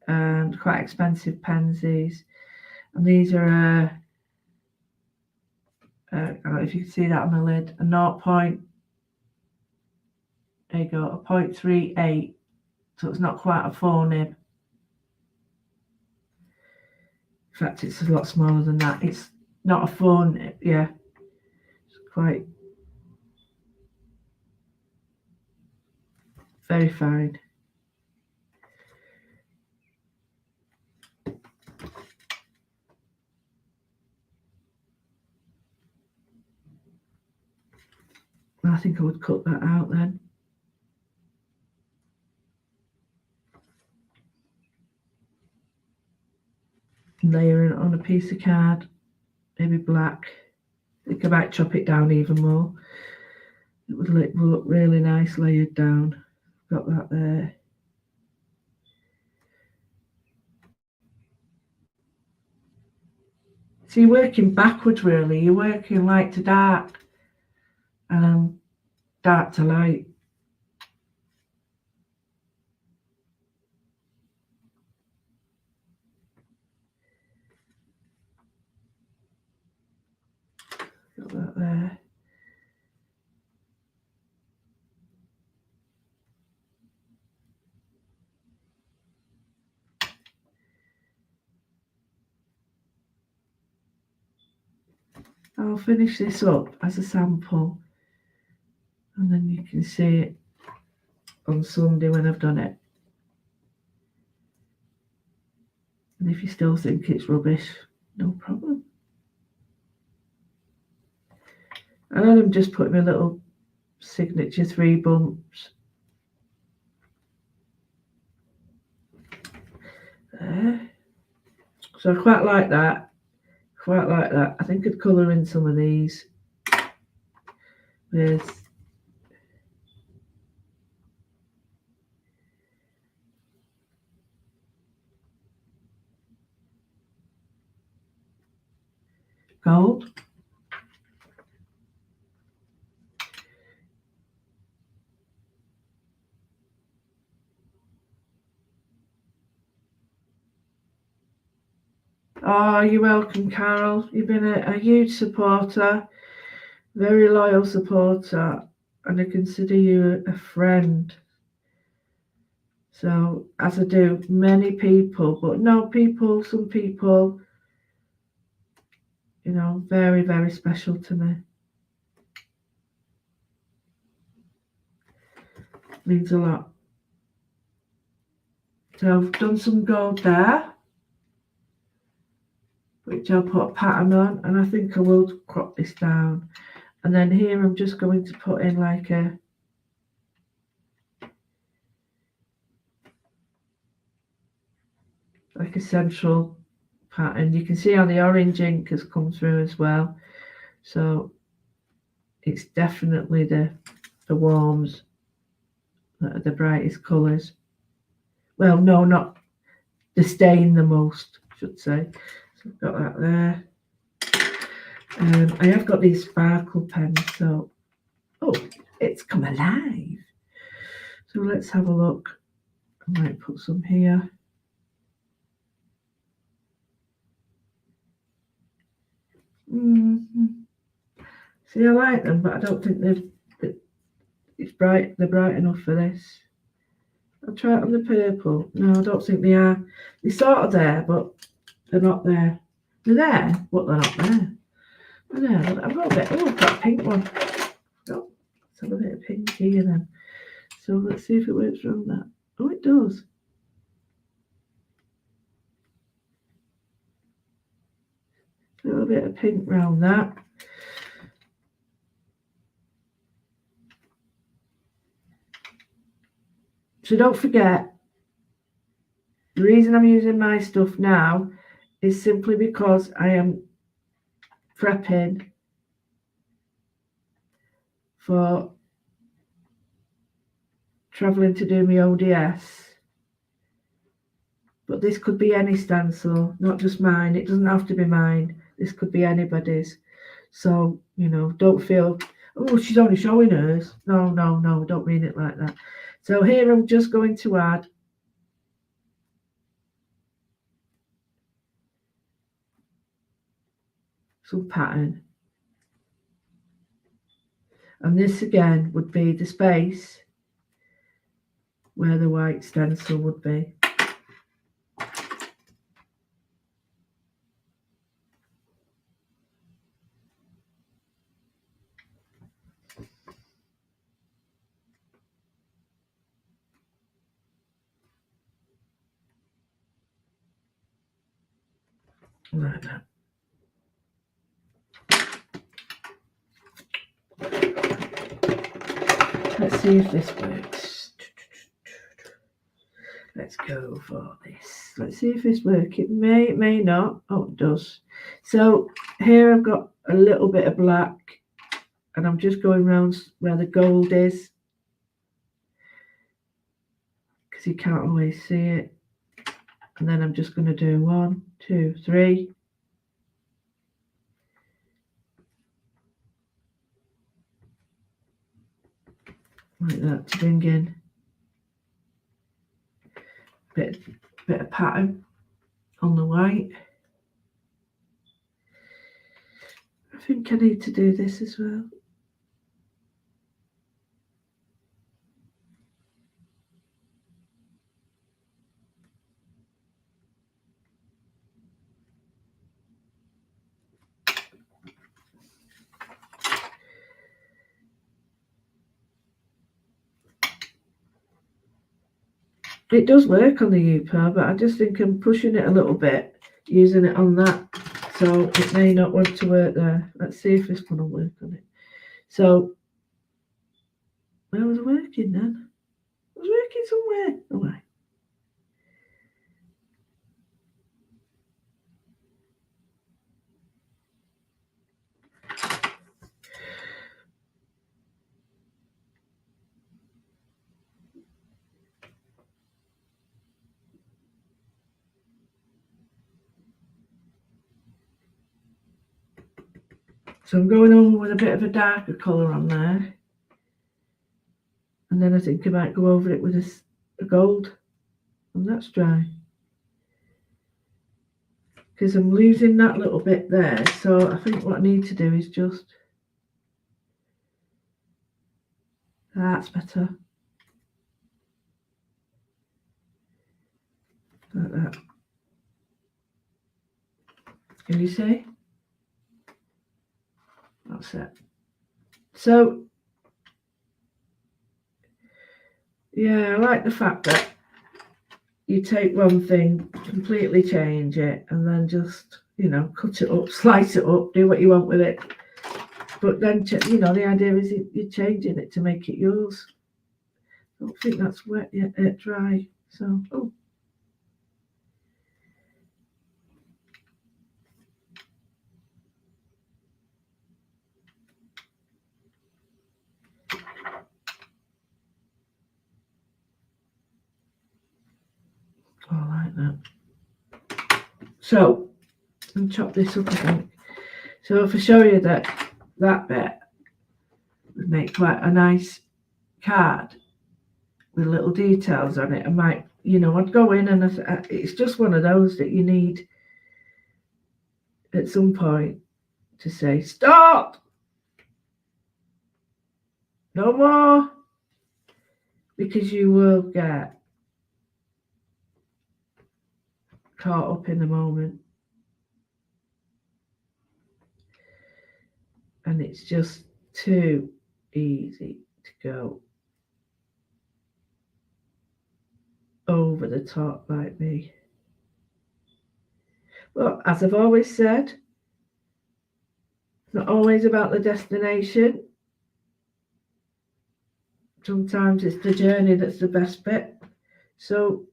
and quite expensive pens, these, and these are I don't know if you can see that on the lid, a 0. There you go, a 0.38, so it's not quite a 4 nib. In fact, it's a lot smaller than that. It's not a 4 nib, yeah. It's quite very fine. I think I would cut that out then. Layer it on a piece of card, maybe black. I think I might chop it down even more. It will look really nice layered down. Got that there. So you're working backwards really. You're working light to dark and dark to light. Got that there. I'll finish this up as a sample and then you can see it on Sunday when I've done it. And if you still think it's rubbish, no problem. And then I'm just putting my little signature 3 bumps there. So I quite like that. I think I'd colour in some of these with gold. Oh, you're welcome, Carol. You've been a huge supporter, very loyal supporter, and I consider you a friend. So, as I do many people, but no people, some people, you know, very, very special to me. Means a lot. So I've done some gold there, which I'll put a pattern on, and I think I will crop this down. And then here I'm just going to put in like a central pattern. You can see how the orange ink has come through as well. So it's definitely the warms that are the brightest colours. Well, no, not the stain the most, I should say. So I've got that there. I have got these sparkle pens, so it's come alive. So let's have a look. I might put some here. See, I like them, but I don't think they're bright enough for this. I'll try it on the purple. No, I don't think they are. They're sort of there, but they're not there. They're there, but they're not there. They're there. I've got a bit. Oh, I've got a pink one. Oh, let's have a bit of pink here then. So let's see if it works around that. Oh, it does. A little bit of pink round that. So don't forget, the reason I'm using my stuff now is simply because I am prepping for travelling to do my ODS. But this could be any stencil, not just mine. It doesn't have to be mine. This could be anybody's. So, you know, don't feel, oh, she's only showing hers. No, don't mean it like that. So here I'm just going to add some pattern. And this again would be the space where the white stencil would be. Like that. Let's see if this works. Let's go for this. Let's see if this works. It may not. Oh, it does. So here I've got a little bit of black, and I'm just going around where the gold is, because you can't always see it. And then I'm just going to do 1, 2, 3. Like that, to bring in a bit of pattern on the white. I think I need to do this as well. It does work on the U-Par, but I just think I'm pushing it a little bit, using it on that, so it may not want to work there. Let's see if this one will work on it. So, where was it working then? It was working somewhere. Oh, right. So I'm going on with a bit of a darker colour on there. And then I think I might go over it with a gold. And that's dry. Because I'm losing that little bit there. So I think what I need to do is just... That's better. Like that. Can you see? That's it. So, yeah, I like the fact that you take one thing, completely change it, and then just, you know, cut it up, slice it up, do what you want with it. But then, you know, the idea is you're changing it to make it yours. I don't think that's wet yet, dry. So, oh. I like that. So, I'll chop this up, I think. So if I show you that bit would make quite a nice card with little details on it, I might, you know, I'd go in and it's just one of those that you need at some point to say, stop! No more! Because you will get caught up in the moment. And it's just too easy to go over the top like me. Well, as I've always said, it's not always about the destination. Sometimes it's the journey that's the best bit. So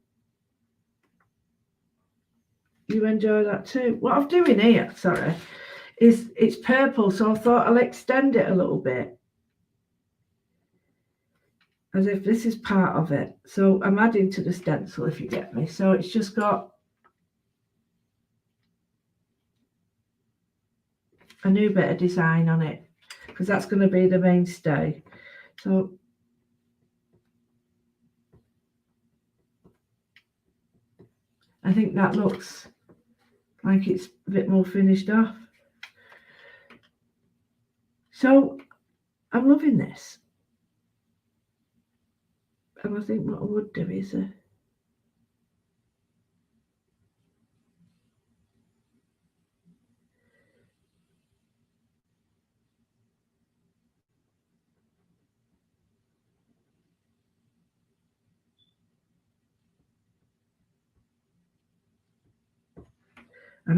you enjoy that too. What I'm doing here, sorry, is it's purple, so I thought I'll extend it a little bit. As if this is part of it. So I'm adding to the stencil, if you get me. So it's just got a new bit of design on it, because that's going to be the mainstay. So I think that looks like it's a bit more finished off. So I'm loving this. And I think what I would do is and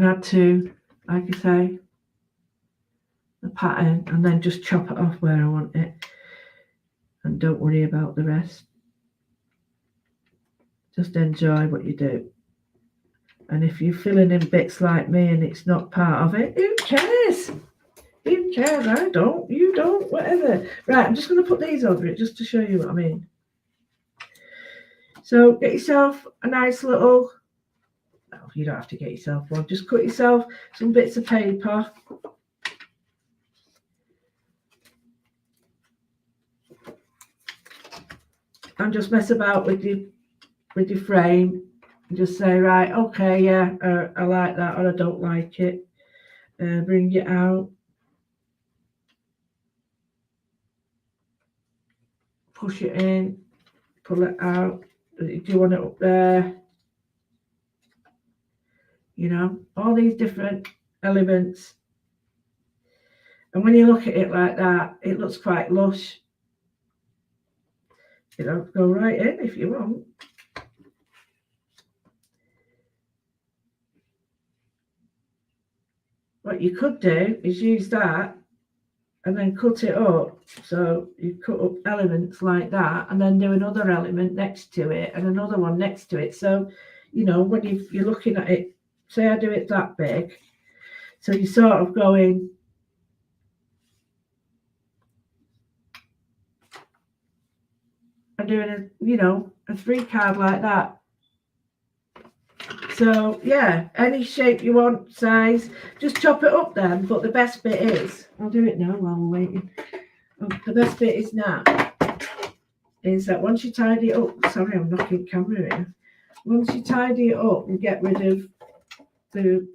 add to, like I say, the pattern, and then just chop it off where I want it, and don't worry about the rest. Just enjoy what you do. And if you're filling in bits like me and it's not part of it, who cares? Who cares? I don't, you don't, whatever. Right, I'm just going to put these over it just to show you what I mean. So get yourself a nice little, well, you don't have to get yourself one, just cut yourself some bits of paper. And just mess about with your frame. And just say, right, okay, yeah, I like that, or I don't like it. Bring it out. Push it in. Pull it out. Do you want it up there? You know, all these different elements. And when you look at it like that, it looks quite lush. You know, go right in if you want. What you could do is use that and then cut it up. So you cut up elements like that and then do another element next to it and another one next to it. So, you know, when you're looking at it, say I do it that big, so you're sort of going and doing a 3 card like that. So yeah, any shape you want, size, just chop it up then. But the best bit is, I'll do it now while we're waiting. The best bit is now is that once you tidy it up, sorry, I'm knocking camera in. Once you tidy it up and get rid of the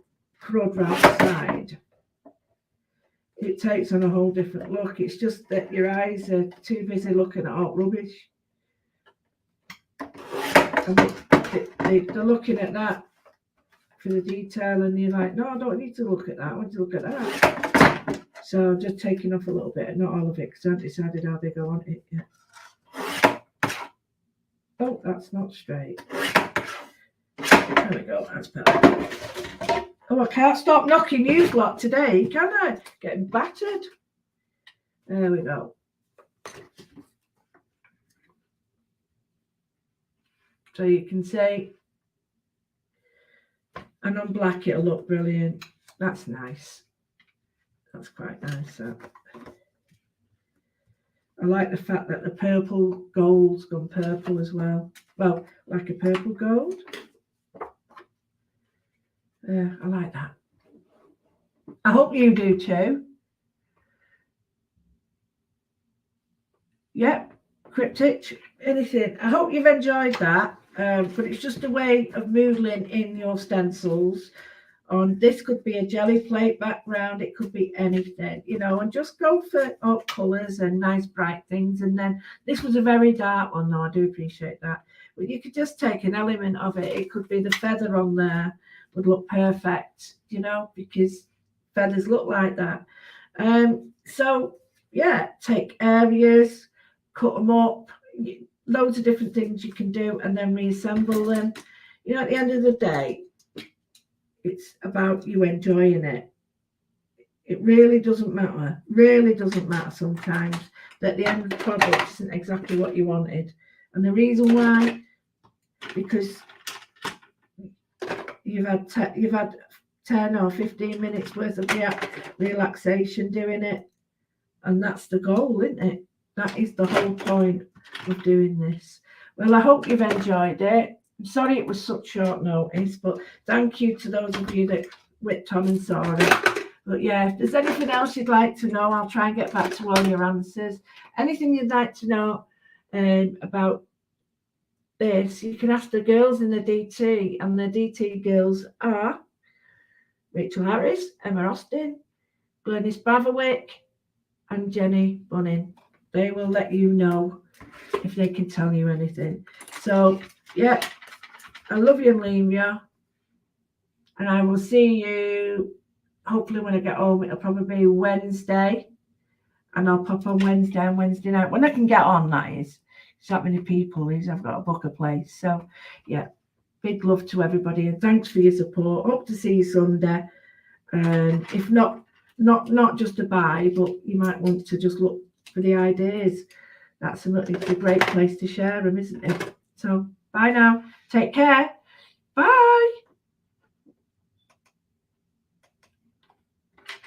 crud round the side, it takes on a whole different look. It's just that your eyes are too busy looking at all rubbish. And they're looking at that for the detail, and you're like, no, I don't need to look at that. I want to look at that. So I'm just taking off a little bit, not all of it, because I haven't decided how big I want it yet. Oh, that's not straight. There we go. That's better. Oh, I can't stop knocking you lot today, can I? Getting battered. There we go. So you can see, and on black it'll look brilliant. That's nice. That's quite nice. I like the fact that the purple gold's gone purple as well. Well, like a purple gold. Yeah, I like that. I hope you do too. Yep, cryptic, anything. I hope you've enjoyed that. But it's just a way of moodling in your stencils. This could be a jelly plate background, it could be anything, and just go for colours and nice bright things. And then this was a very dark one, though, I do appreciate that. But you could just take an element of it. It could be the feather on there would look perfect, you know, because feathers look like that. So yeah, take areas, cut them up, loads of different things you can do, and then reassemble them. You know, at the end of the day, it's about you enjoying it. It really doesn't matter. Really doesn't matter sometimes that the end product isn't exactly what you wanted. And the reason why, because you've had 10 or 15 minutes worth of relaxation doing it, and that's the goal, isn't it? That is the whole point of doing this. Well, I hope you've enjoyed it. I'm sorry it was such short notice, but thank you to those of you that whipped on and saw it. But yeah, if there's anything else you'd like to know, I'll try and get back to all your answers. Anything you'd like to know about this, you can ask the girls in the DT, and the DT girls are Rachel Harris, Emma Austin, Glenys Bratherwick, and Jenny Bunning. They will let you know if they can tell you anything. So yeah, I love you and leave you, and I will see you hopefully when I get home. It'll probably be Wednesday, and I'll pop on Wednesday and Wednesday night when I can get on. That is, there's that many people. I've got to book a place. So yeah, big love to everybody, and thanks for your support. Hope to see you Sunday. If not just to buy, but you might want to just look for the ideas. It's a great place to share them, isn't it? So bye now. Take care. Bye.